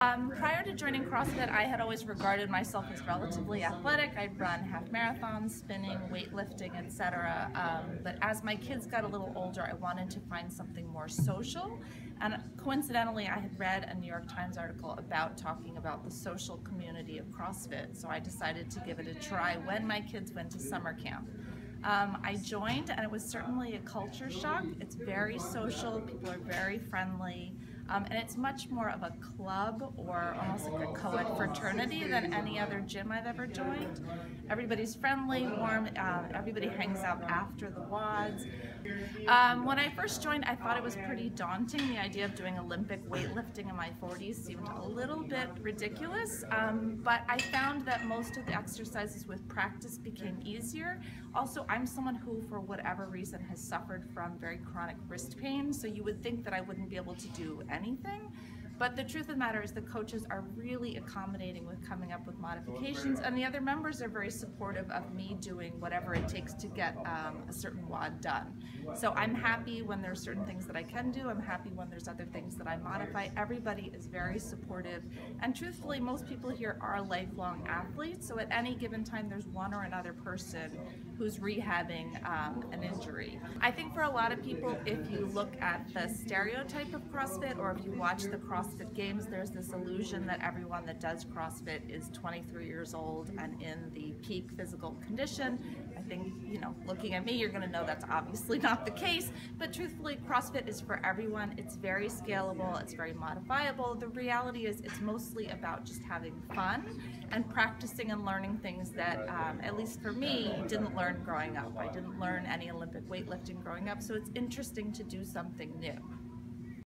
Prior to joining CrossFit, I had always regarded myself as relatively athletic. I'd run half marathons, spinning, weightlifting, etc. But as my kids got a little older, I wanted to find something more social. And coincidentally, I had read a New York Times article about talking about the social community of CrossFit. So I decided to give it a try when my kids went to summer camp. I joined, and it was certainly a culture shock. It's very social, people are very friendly, and it's much more of a club or almost like a co-ed fraternity than any other gym I've ever joined. Everybody's friendly, warm, everybody hangs out after the WODs. When I first joined, I thought it was pretty daunting. The idea of doing Olympic weightlifting in my 40s seemed a little bit ridiculous, but I found that most of the exercises with practice became easier. Also, I'm someone who, for whatever reason, has suffered from very chronic wrist pain, so you would think that I wouldn't be able to do anything. But the truth of the matter is the coaches are really accommodating with coming up with modifications, and the other members are very supportive of me doing whatever it takes to get a certain WOD done. So I'm happy when there's certain things that I can do. I'm happy when there's other things that I modify. Everybody is very supportive, and truthfully, most people here are lifelong athletes, so at any given time there's one or another person who's rehabbing an injury. I think for a lot of people, if you look at the stereotype of CrossFit or if you watch the CrossFit Games, there's this illusion that everyone that does CrossFit is 23 years old and in the peak physical condition. I think, looking at me, you're going to know that's obviously not the case, but truthfully, CrossFit is for everyone. It's very scalable, it's very modifiable. The reality is it's mostly about just having fun and practicing and learning things that, at least for me, didn't learn growing up. I didn't learn any Olympic weightlifting growing up, so it's interesting to do something new.